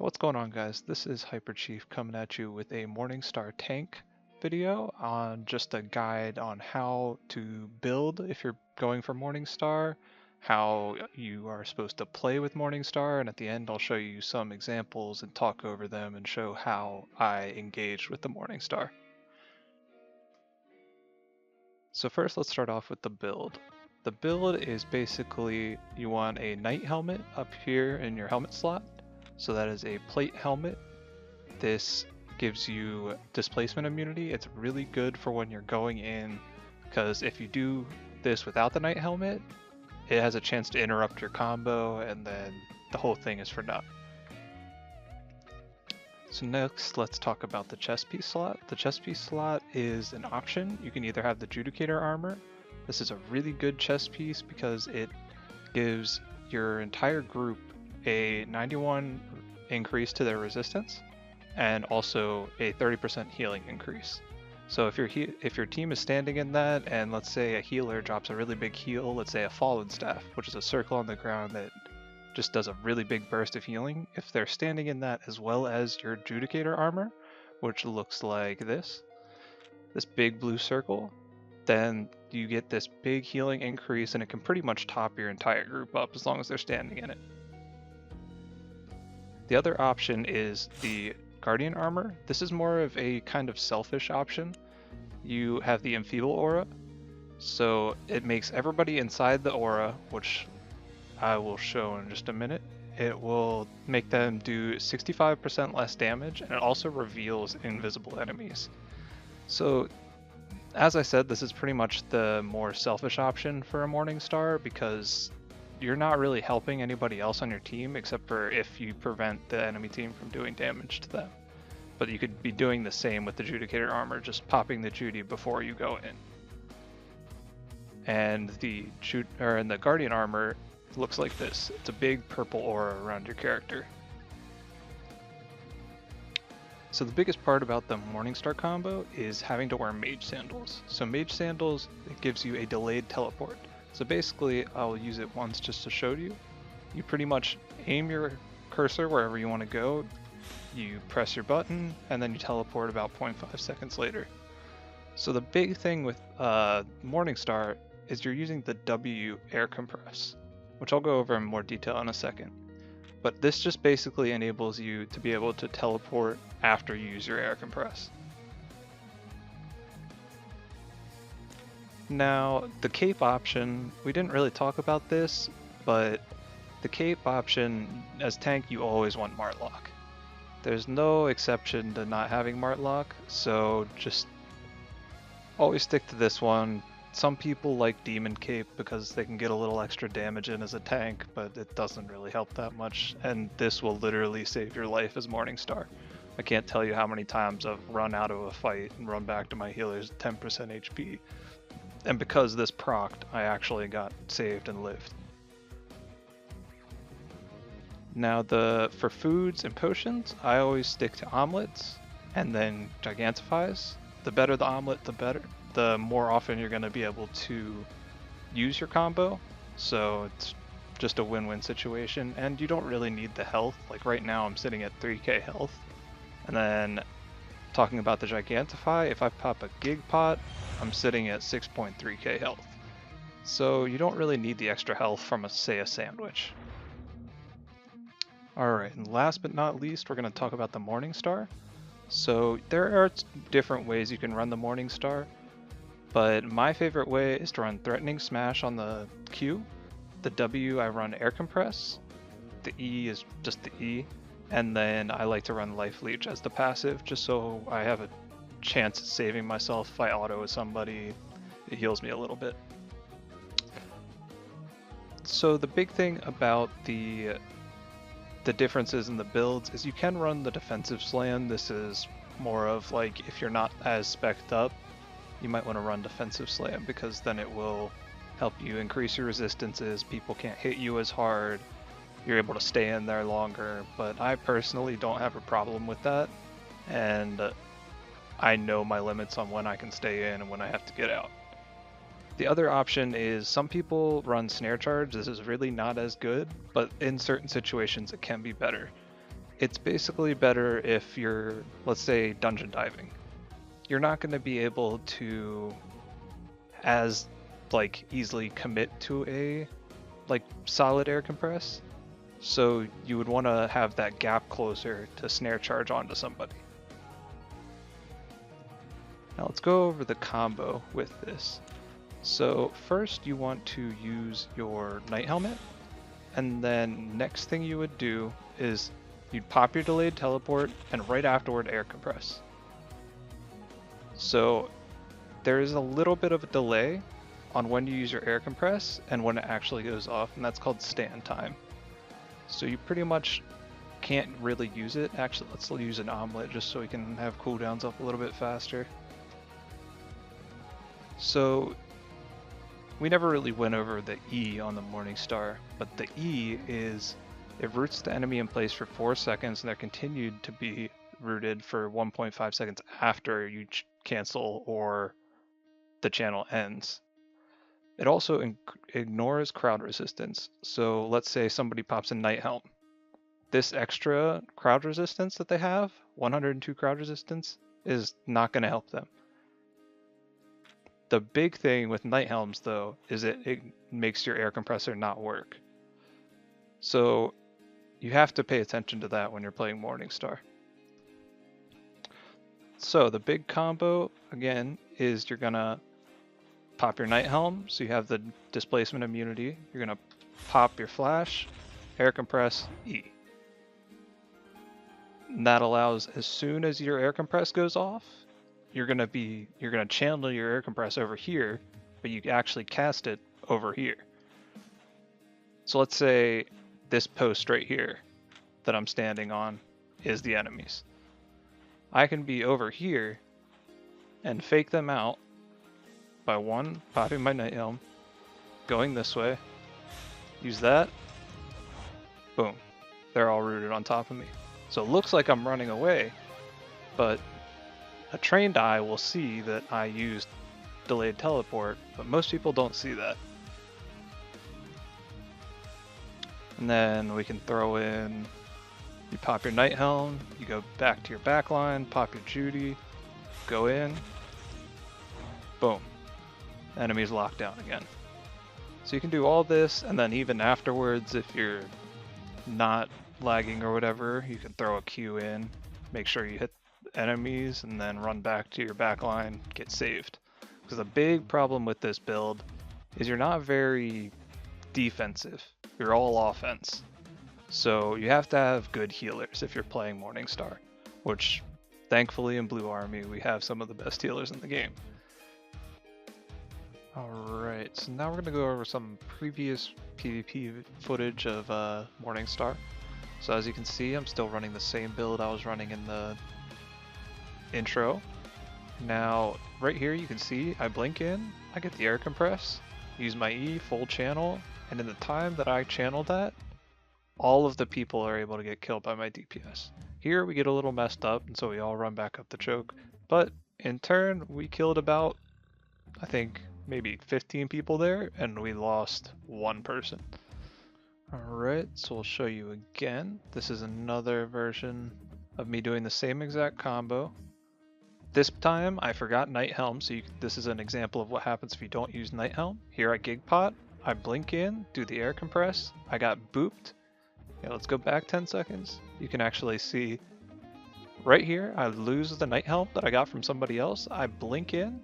What's going on, guys? This is Hyperchief coming at you with a Morningstar tank video on just a guide on how to build if you're going for Morningstar, how you are supposed to play with Morningstar, and at the end I'll show you some examples and talk over them and show how I engaged with the Morningstar. So first let's start off with the build. The build is basically you want a knight helmet up here in your helmet slot. So that is a plate helmet. This gives you displacement immunity. It's really good for when you're going in, because if you do this without the knight helmet, it has a chance to interrupt your combo and then the whole thing is for naught. So next, let's talk about the chest piece slot. The chest piece slot is an option. You can either have the Judicator armor. This is a really good chest piece because it gives your entire group a 91 increase to their resistance and also a 30% healing increase. So if your team is standing in that, and let's say a healer drops a really big heal, let's say a Fallen Staff, which is a circle on the ground that just does a really big burst of healing, if they're standing in that as well as your Judicator armor, which looks like this big blue circle, then you get this big healing increase and it can pretty much top your entire group up as long as they're standing in it. The other option is the Guardian armor. This is more of a kind of selfish option. You have the Enfeeble aura, so it makes everybody inside the aura, which I will show in just a minute. It will make them do 65% less damage, and it also reveals invisible enemies. So, as I said, this is pretty much the more selfish option for a Morningstar because you're not really helping anybody else on your team except for if you prevent the enemy team from doing damage to them. But you could be doing the same with the Judicator armor, just popping the Judy before you go in. And the Guardian armor looks like this. It's a big purple aura around your character. So the biggest part about the Morningstar combo is having to wear Mage Sandals. So Mage Sandals, it gives you a delayed teleport. So basically, I'll use it once just to show you. You pretty much aim your cursor wherever you want to go, you press your button, and then you teleport about 0.5 seconds later. So the big thing with Morningstar is you're using the W air compress, which I'll go over in more detail in a second. But this just basically enables you to be able to teleport after you use your air compress. Now, the cape option, we didn't really talk about this, but the cape option, as tank, you always want Martlock. There's no exception to not having Martlock, so just always stick to this one. Some people like Demon Cape because they can get a little extra damage in as a tank, but it doesn't really help that much, and this will literally save your life as Morningstar. I can't tell you how many times I've run out of a fight and run back to my healer's 10% HP. And because this procced, I actually got saved and lived. Now for foods and potions, I always stick to omelets and then Gigantifies. The better the omelet, the better. The more often you're going to be able to use your combo. So it's just a win-win situation. And you don't really need the health. Like right now I'm sitting at 3k health. And then talking about the Gigantify, if I pop a Gig Pot, I'm sitting at 6.3k health. So you don't really need the extra health from say a sandwich. Alright, and last but not least, we're going to talk about the Morningstar. So there are different ways you can run the Morningstar, but my favorite way is to run Threatening Smash on the Q. The W I run Air Compress. The E is just the E. And then I like to run Life Leech as the passive, just so I have a chance at saving myself if I auto with somebody. It heals me a little bit. So the big thing about the differences in the builds is you can run the defensive slam. This is more of like if you're not as spec'd up, you might want to run defensive slam because then it will help you increase your resistances. People can't hit you as hard. You're able to stay in there longer, but I personally don't have a problem with that, and I know my limits on when I can stay in and when I have to get out. The other option is some people run Snare Charge. This is really not as good, but in certain situations it can be better. It's basically better if you're, let's say, dungeon diving. You're not going to be able to as like easily commit to a like solid air compress. So you would want to have that gap closer to snare charge onto somebody. Now let's go over the combo with this. So first you want to use your Night Helmet, and then next thing you would do is you'd pop your delayed teleport and right afterward air compress. So there is a little bit of a delay on when you use your air compress and when it actually goes off, and that's called stand time. So you pretty much can't really use it. Actually, let's use an omelet just so we can have cooldowns up a little bit faster. So we never really went over the E on the Morningstar, but the E is it roots the enemy in place for 4 seconds, and they're continued to be rooted for 1.5 seconds after you cancel or the channel ends. It also ignores crowd resistance. So let's say somebody pops a Night Helm. This extra crowd resistance that they have, 102 crowd resistance, is not going to help them. The big thing with Night Helms, though, is it makes your air compressor not work. So you have to pay attention to that when you're playing Morningstar. So the big combo, again, is you're going to pop your Night Helm, so you have the displacement immunity. You're going to pop your flash, air compress, E. And that allows, as soon as your air compress goes off, you're gonna channel your air compress over here, but you actually cast it over here. So let's say this post right here that I'm standing on is the enemies. I can be over here and fake them out by one, popping my Night Helm, going this way, use that, boom, they're all rooted on top of me. So it looks like I'm running away, but a trained eye will see that I used delayed teleport, but most people don't see that. And then we can throw in, you pop your Night Helm, you go back to your backline, pop your Judy, go in, boom, enemy's locked down again. So you can do all this, and then even afterwards, if you're not lagging or whatever, you can throw a Q in, make sure you hit enemies, and then run back to your backline, get saved. Because the big problem with this build is you're not very defensive. You're all offense. So you have to have good healers if you're playing Morningstar, which thankfully in Blue Army we have some of the best healers in the game. Alright, so now we're going to go over some previous PvP footage of Morningstar. So as you can see, I'm still running the same build I was running in the intro. Now, right here you can see I blink in, I get the air compress, use my E, full channel, and in the time that I channeled that, all of the people are able to get killed by my DPS. Here we get a little messed up, and so we all run back up the choke, but in turn we killed about, I think, maybe 15 people there, and we lost one person. Alright, so we'll show you again. This is another version of me doing the same exact combo. This time I forgot Night Helm, so this is an example of what happens if you don't use Night Helm. Here I Gig Pot, I blink in, do the air compress, I got booped. Okay, let's go back 10 seconds. You can actually see right here, I lose the Night Helm that I got from somebody else. I blink in,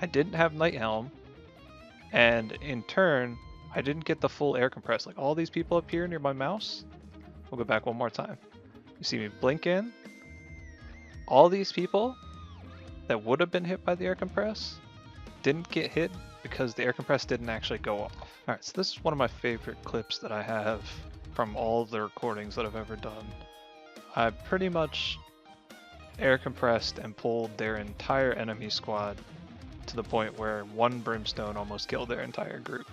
I didn't have Night Helm, and in turn, I didn't get the full air compress. Like all these people up here near my mouse, we'll go back one more time. You see me blink in, all these people that would have been hit by the air compress didn't get hit because the air compress didn't actually go off. Alright, so this is one of my favorite clips that I have from all the recordings that I've ever done. I pretty much air compressed and pulled their entire enemy squad to the point where one brimstone almost killed their entire group.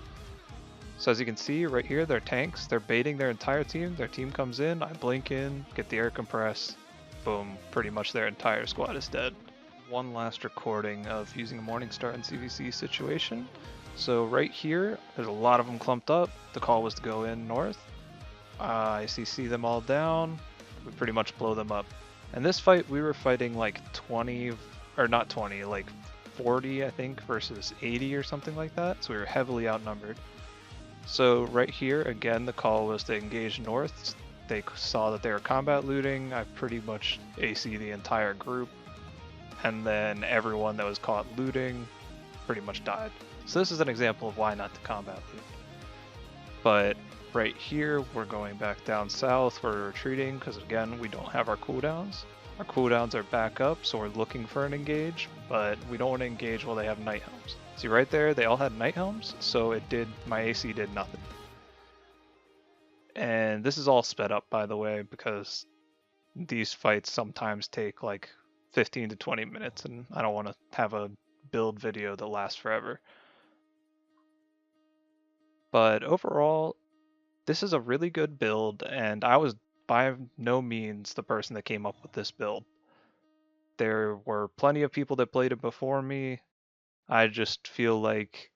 So as you can see right here, they're tanks, they're baiting their entire team, their team comes in, I blink in, get the air compress, boom, pretty much their entire squad is dead. One last recording of using a Morningstar and CVC situation. So right here, there's a lot of them clumped up, the call was to go in north. I CC them all down, we pretty much blow them up. And this fight, we were fighting like 20, or not 20, like 40, I think, versus 80 or something like that. So we were heavily outnumbered. So right here, again, the call was to engage north. They saw that they were combat looting. I pretty much AC the entire group. And then everyone that was caught looting pretty much died. So this is an example of why not to combat loot. But right here, we're going back down south, we're retreating, because again, we don't have our cooldowns. Our cooldowns are back up, so we're looking for an engage, but we don't want to engage while they have night helms. See right there, they all had night helms, so my AC did nothing. And this is all sped up, by the way, because these fights sometimes take like 15 to 20 minutes, and I don't want to have a build video that lasts forever. But overall, this is a really good build, and I was by no means the person that came up with this build. There were plenty of people that played it before me. I just feel like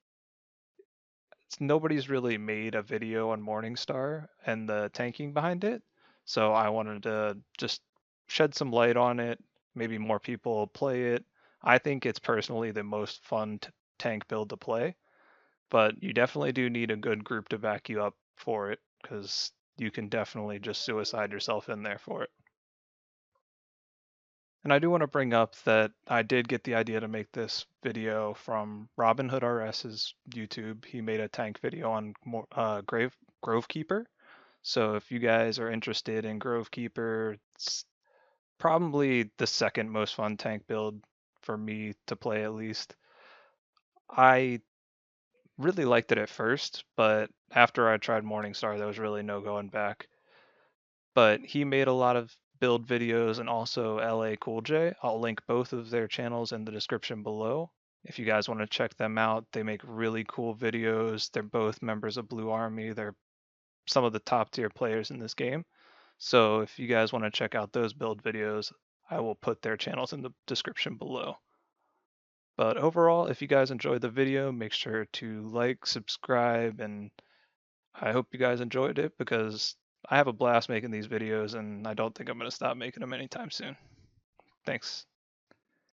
nobody's really made a video on Morningstar and the tanking behind it, so I wanted to just shed some light on it. Maybe more people play it. I think it's personally the most fun tank build to play, but you definitely do need a good group to back you up for it, because you can definitely just suicide yourself in there for it. And I do want to bring up that I did get the idea to make this video from Robin Hood RS's YouTube. He made a tank video on Grovekeeper. So if you guys are interested in Grovekeeper, it's probably the second most fun tank build for me to play, at least. I really liked it at first, but after I tried Morningstar, there was really no going back. But he made a lot of build videos, and also LA Cool J. I'll link both of their channels in the description below. If you guys want to check them out, they make really cool videos. They're both members of Blue Army. They're some of the top tier players in this game. So if you guys want to check out those build videos, I will put their channels in the description below. But overall, if you guys enjoyed the video, make sure to like, subscribe, and I hope you guys enjoyed it, because I have a blast making these videos, and I don't think I'm going to stop making them anytime soon. Thanks.